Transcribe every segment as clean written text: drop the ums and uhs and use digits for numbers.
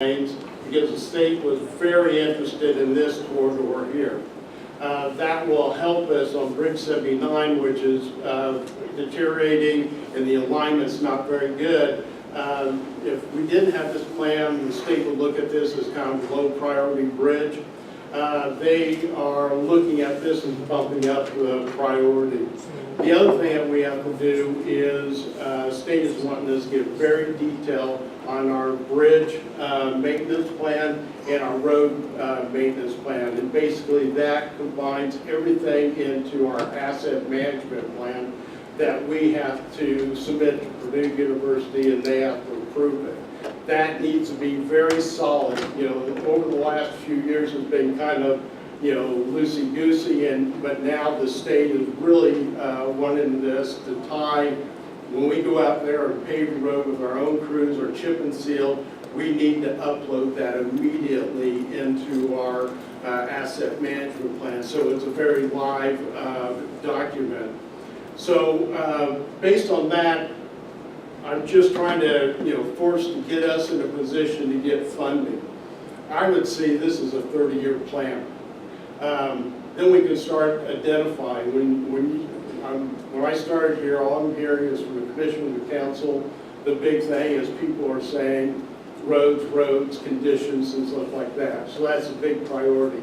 lanes because the state was very interested in this corridor here. That will help us on Bridge 79, which is deteriorating and the alignment's not very good. If we didn't have this plan, the state would look at this as kind of a low priority bridge. They are looking at this as bumping up the priority. The other thing that we have to do is, state is wanting us to get very detailed on our bridge maintenance plan and our road maintenance plan. And basically that combines everything into our asset management plan that we have to submit to Purdue University and they have to approve it. That needs to be very solid. You know, over the last few years has been kind of, you know, loosey-goosey, but now the state is really wanting this to tie. When we go out there and pave the road with our own crews or chip and seal, we need to upload that immediately into our asset management plan. So it's a very live document. So based on that, I'm just trying to, force to get us in a position to get funding. I would say this is a 30-year plan. Then we can start identifying. When I started here, all I'm hearing is from the commission, the council, the big thing is people are saying roads, conditions, and stuff like that. So that's a big priority.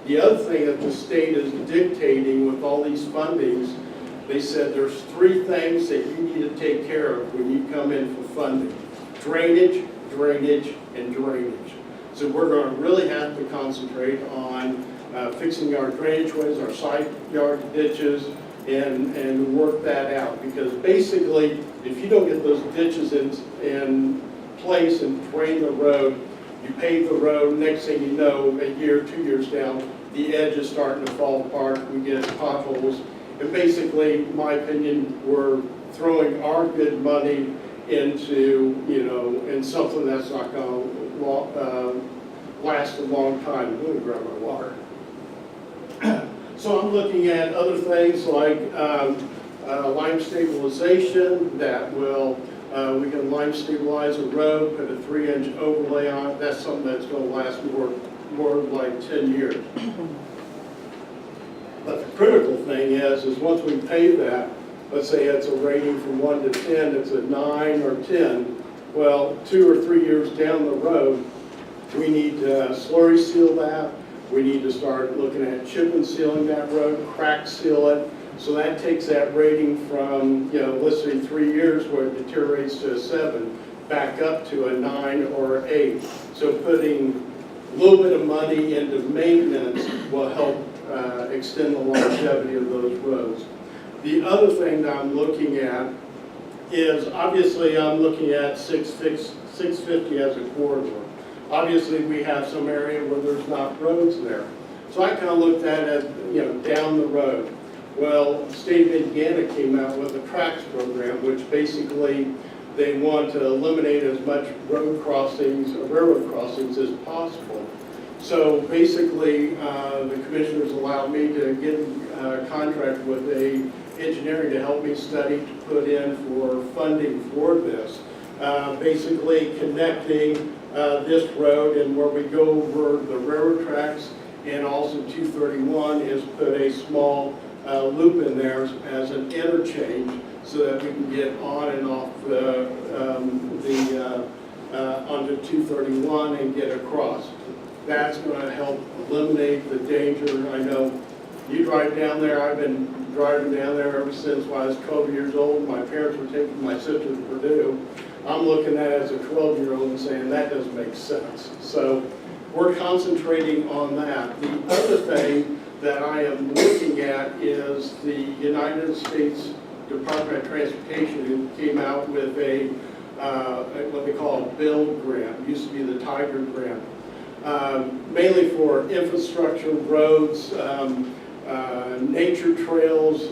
The other thing that the state is dictating with all these fundings, they said there's 3 things that you need to take care of when you come in for funding. Drainage, and drainage. So we're going to really have to concentrate on fixing our drainage ways, our side yard ditches, and work that out. Because basically, if you don't get those ditches in place and drain the road, you pave the road, next thing you know, a year, 2 years down, the edge is starting to fall apart, we get potholes. And basically, in my opinion, we're throwing our good money into, in something that's not going to last a long time. I'm going to grab my water. So I'm looking at other things like lime stabilization that will, we can lime stabilize a road, put a 3-inch overlay on it. That's something that's going to last more like 10 years. But the critical thing is once we pave that, let's say it's a rating from 1 to 10, it's a 9 or 10. Well, 2 or 3 years down the road, we need to slurry seal that. We need to start looking at chip and sealing that road, crack seal it. So that takes that rating from, let's say 3 years where it deteriorates to a 7, back up to a 9 or 8. So putting a little bit of money into maintenance will help extend the longevity of those roads. The other thing that I'm looking at is, obviously I'm looking at 650 as a corridor. Obviously we have some area where there's not roads there. So I kind of looked at it, down the road. Well, the state of Indiana came out with a tracks program, which basically they want to eliminate as much railroad crossings as possible. So basically, the commissioners allowed me to get a contract with a engineering to help me study to put in for funding for this. Basically connecting this road and where we go over the railroad tracks, and also 231 is put a small loop in there as an interchange so that we can get on and off onto 231 and get across. That's going to help eliminate the danger. I know you drive down there. I've been driving down there ever since when I was 12 years old. My parents were taking my sister to Purdue. I'm looking at it as a 12-year-old and saying that doesn't make sense. So we're concentrating on that. The other thing that I am looking at is the United States Department of Transportation, who came out with a what they call a build grant. It used to be the Tiger grant. Mainly for infrastructure, roads, nature trails,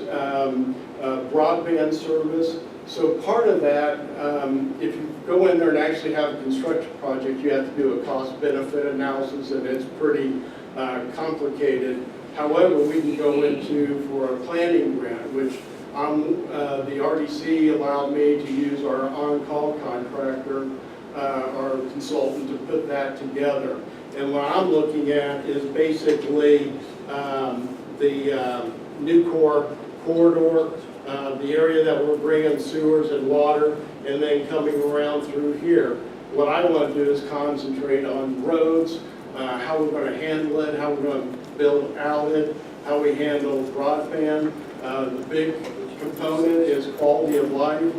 broadband service. So part of that, if you go in there and actually have a construction project, you have to do a cost-benefit analysis, and it's pretty complicated. However, we can go into for a planning grant, which the RDC allowed me to use our on-call contractor our consultant to put that together. And what I'm looking at is basically the new core corridor, the area that we're bringing sewers and water, and then coming around through here. What I want to do is concentrate on roads, how we're going to handle it, how we're going to build out it, how we handle broadband. The big component is quality of life.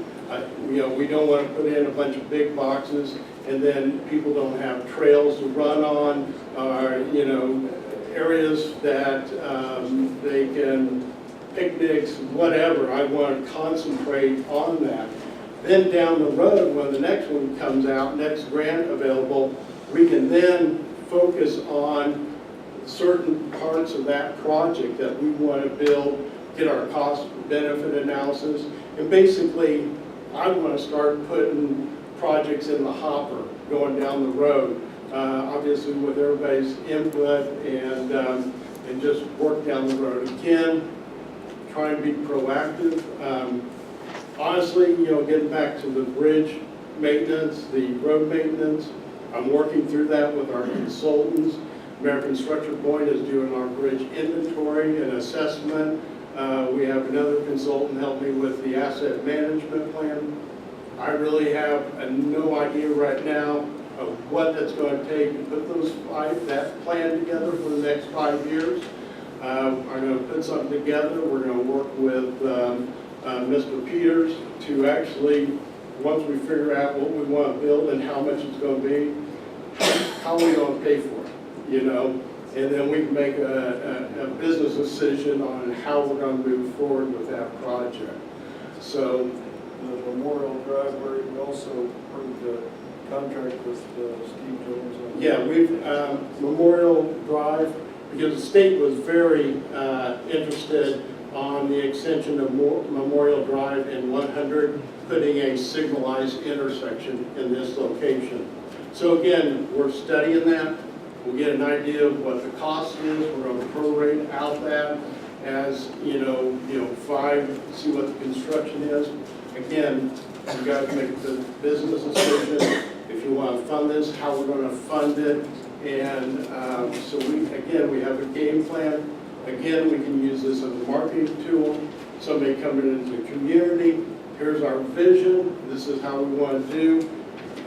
We don't want to put in a bunch of big boxes and then people don't have trails to run on, or areas that they can picnics, whatever. I want to concentrate on that. Then down the road, when the next one comes out, next grant available, we can then focus on certain parts of that project that we want to build, get our cost benefit analysis, and basically I want to start putting projects in the hopper going down the road, obviously with everybody's input, and just work down the road. Again, try and be proactive. Honestly, getting back to the bridge maintenance, the road maintenance, I'm working through that with our consultants. American Structure Point is doing our bridge inventory and assessment. We have another consultant help me with the asset management plan. I really have no idea right now of what that's going to take to put that plan together for the next 5 years. I'm going to put something together. We're going to work with Mr. Peters to actually, once we figure out what we want to build and how much it's going to be, how are we going to pay for it, and then we can make a business decision on how we're going to move forward with that project. So the Memorial Drive, where you also approved a contract with Steve Jones. Yeah, we've, Memorial Drive, because the state was very interested on the extension of Memorial Drive and 100, putting a signalized intersection in this location. So again, we're studying that. We'll get an idea of what the cost is. We're going to prorate out that as, 5, see what the construction is. Again, you guys make the business decision if you want to fund this, how we're going to fund it. And so we have a game plan. Again, we can use this as a marketing tool. Somebody coming into the community, here's our vision. This is how we want to do.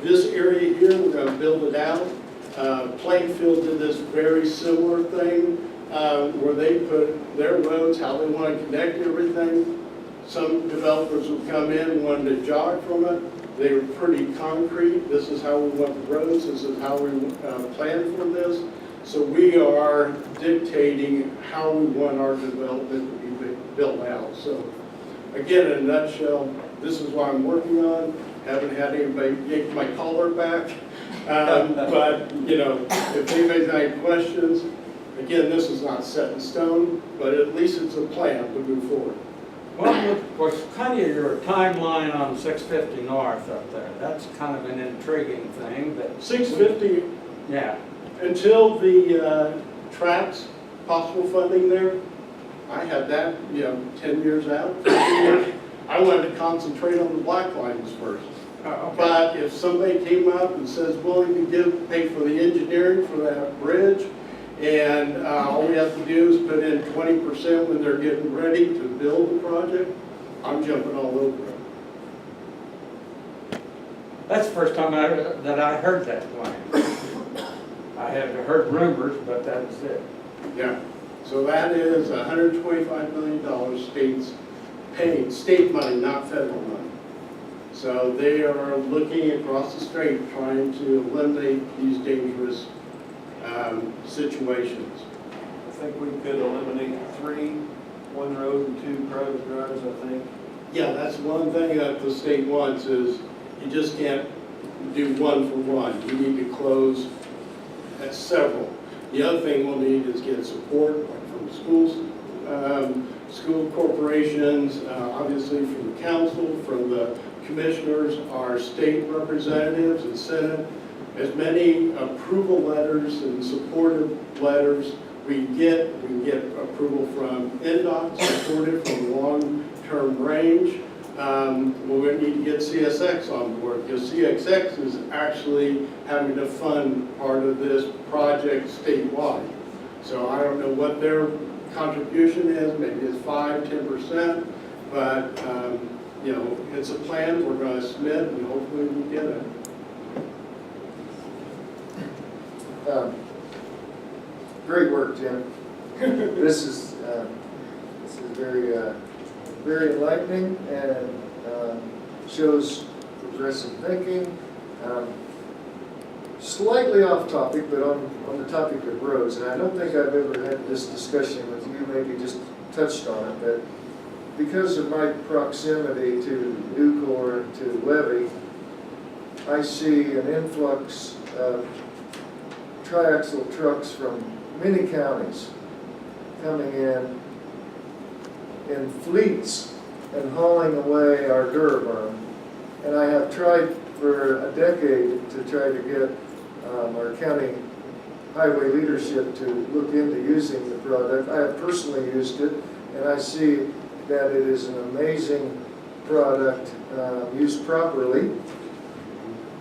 This area here, we're going to build it out. Plainfield did this very similar thing where they put their roads, how they want to connect everything. Some developers would come in and wanted to jog from it. They were pretty concrete. This is how we want the roads. This is how we plan for this. So we are dictating how we want our development to be built out. So again, in a nutshell, this is what I'm working on. Haven't had anybody yank my collar back. But, if anybody's got any questions, again, this is not set in stone, but at least it's a plan to move forward. Well, what's kind of your timeline on 650 North up there? That's kind of an intriguing thing. But 650, yeah. Until the tracks, possible funding there, I had that, 10 years out. I wanted to concentrate on the black lines first. Okay. But if somebody came up and says, willing to pay for the engineering for that bridge, and all we have to do is put in 20% when they're getting ready to build the project, I'm jumping all over it. That's the first time that I heard that plan. I had heard rumors, but that's it. Yeah. So that is $125 million states paying, state money, not federal money. So they are looking across the strait trying to eliminate these dangerous situations. I think we could eliminate 3, 1 road and 2 private drives, I think. Yeah, that's one thing that the state wants is you just can't do 1 for 1. You need to close at several. The other thing we'll need is get support from schools, school corporations, obviously from the council, from the commissioners, our state representatives and senate. As many approval letters and supportive letters we can get approval from NDOT, supported from long-term range. we're going to need to get CSX on board, because CSX is actually having to fund part of this project statewide. So I don't know what their contribution is, maybe it's 5–10%, but you know, it's a plan we're going to submit, and hopefully we get it. Great work, Jim. This is very very enlightening and shows progressive thinking. Slightly off topic, but on the topic of roads, and I don't think I've ever had this discussion with you, maybe just touched on it, but because of my proximity to Nucor and to Levy, I see an influx of triaxle trucks from many counties coming in fleets and hauling away our Duraburn. And I have tried for a decade to try to get our county highway leadership to look into using the product. I have personally used it, and I see that it is an amazing product used properly.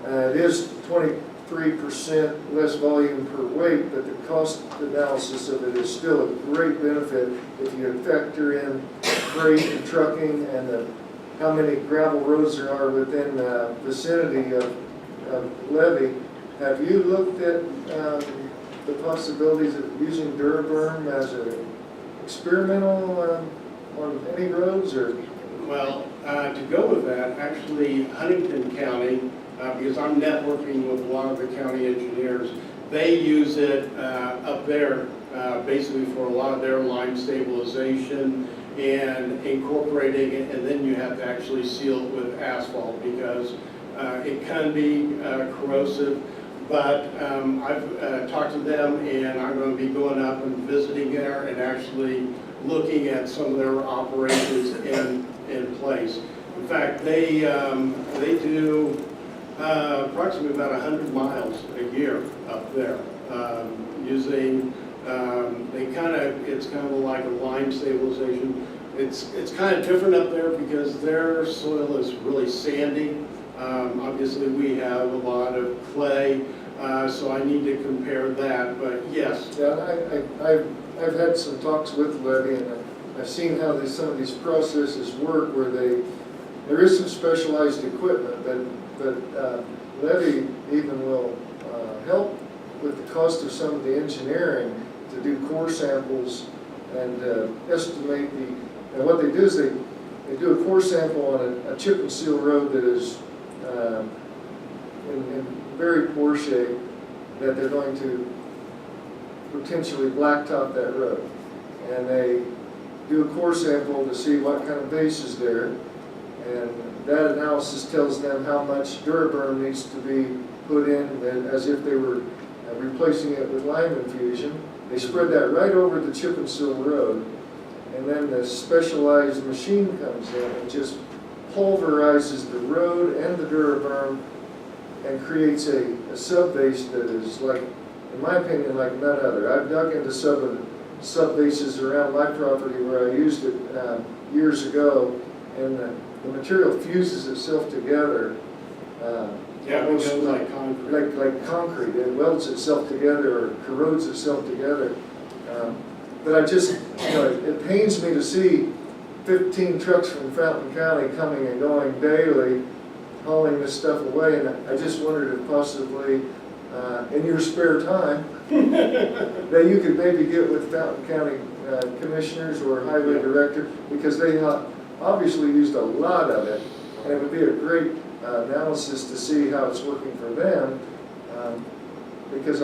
It is 23% less volume per weight, but the cost analysis of it is still a great benefit if you factor in freight and trucking and how many gravel roads there are within the vicinity of Levy. Have you looked at the possibilities of using Duraburn as an experimental on any roads, or? Well, to go with that, actually Huntington County, because I'm networking with a lot of the county engineers, they use it up there basically for a lot of their line stabilization and incorporating it, and then you have to actually seal it with asphalt because it can be corrosive. But I've talked to them, and I'm going to be going up and visiting there and actually looking at some of their operations in place. In fact, they do approximately about 100 miles a year up there using. It's kind of like a lime stabilization. It's kind of different up there because their soil is really sandy. Obviously, we have a lot of clay, so I need to compare that. But yes. Yeah, I've had some talks with Levy, and I've seen how some of these processes work, where there is some specialized equipment, but Levy even will help with the cost of some of the engineering to do core samples and estimate and what they do is they do a core sample on a chip and seal road that is in very poor shape, that they're going to potentially blacktop that road. And they do a core sample to see what kind of base is there, and that analysis tells them how much Duraburn needs to be put in, as if they were replacing it with lime infusion. They spread that right over the chip and seal road, and then the specialized machine comes in and just pulverizes the road and the Duraburn and creates a sub-base that is, like, in my opinion, like none other. I've dug into some of the sub-bases around my property where I used it years ago, and the material fuses itself together. Yeah, it goes like concrete. Like concrete. It welds itself together or corrodes itself together. But I just, it pains me to see 15 trucks from Fountain County coming and going daily, hauling this stuff away, and I just wondered if possibly, in your spare time, that you could maybe get with Fountain County commissioners or highway director, because they obviously used a lot of it, and it would be a great analysis to see how it's working for them, because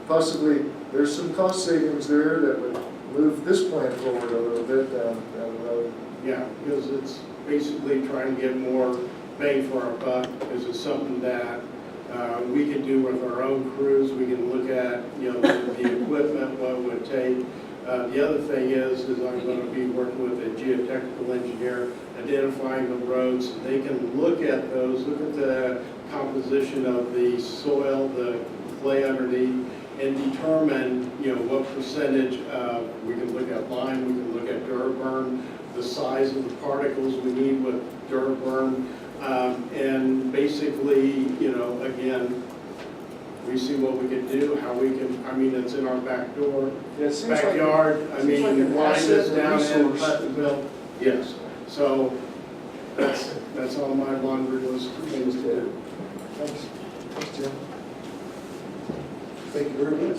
possibly there's some cost savings there that would move this plant forward a little bit down the road. Yeah, because it's basically trying to get more bang for our buck, because it's something that we can do with our own crews. We can look at the equipment, what it would take. The other thing is I'm going to be working with a geotechnical engineer, identifying the roads. They can look at those, look at the composition of the soil, the clay underneath, and determine what percentage of, we can look at lime, we can look at Duraburn, the size of the particles we need with Durburn. And basically, you know, again, we see what we can do, how we can, I mean, it's in our back door, Yeah, it seems like- backyard, I seems like mean, an line asset this and down in resource. Putnamville. Yes, so that's on my laundry list of things to do. Thanks. Thanks, Jim. Thank you very much.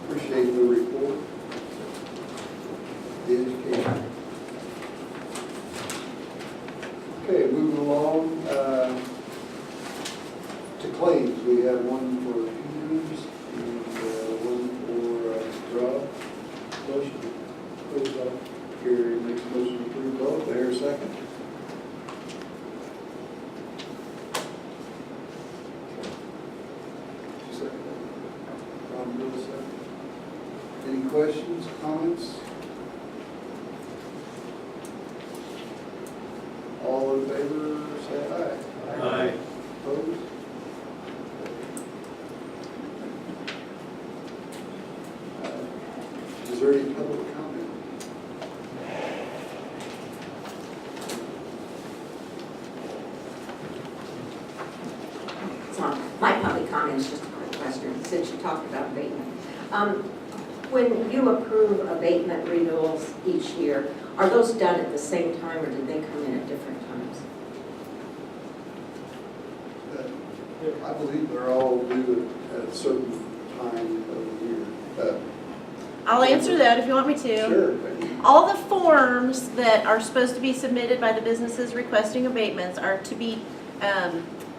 Appreciate the report, the education. Okay, moving along to claims. We have one for Hughes and one for Rob. Motion. Please, Rob. Gary makes a motion to approve both. There, second. Second. Ron Bill, second. Any questions, comments? All in favor, say aye. Aye. Opposed? Is there any public comment? So my public comment is just a quick question, since you talked about abatement. When you approve abatement renewals each year, are those done at the same time or do they come in at different times? I believe they're all due at a certain time of the year. I'll answer that if you want me to. Sure. All the forms that are supposed to be submitted by the businesses requesting abatements are to be,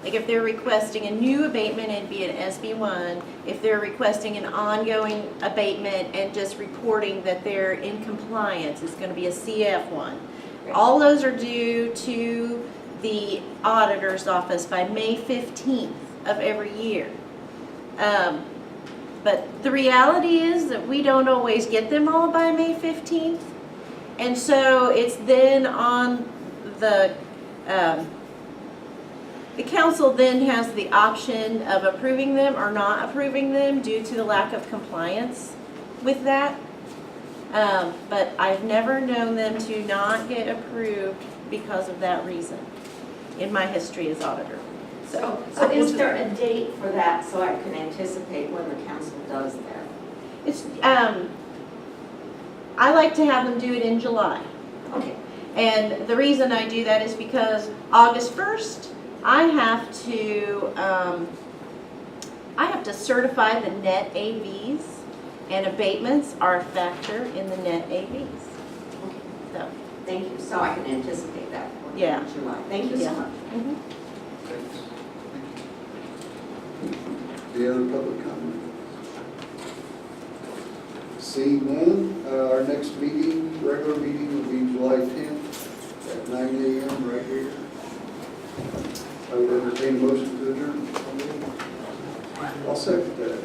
like if they're requesting a new abatement, it'd be an SB1. If they're requesting an ongoing abatement and just reporting that they're in compliance, it's gonna be a CF1. All those are due to the auditor's office by May 15th of every year. But the reality is that we don't always get them all by May 15th. And so it's then on the council then has the option of approving them or not approving them due to the lack of compliance with that. But I've never known them to not get approved because of that reason in my history as auditor. So is there a date for that so I can anticipate when the council does that? It's, I like to have them do it in July. Okay, And the reason I do that is because August 1st, I have to certify the net AVs, and abatements are a factor in the net AVs. So, thank you, so I can anticipate that for Yeah. July. Thank you so Yeah. much. mhm. Thanks. Any other public comment? Seeing none, our next meeting, regular meeting will be July 10th at 9 a.m. right here. I would entertain a motion to adjourn. I'll second that.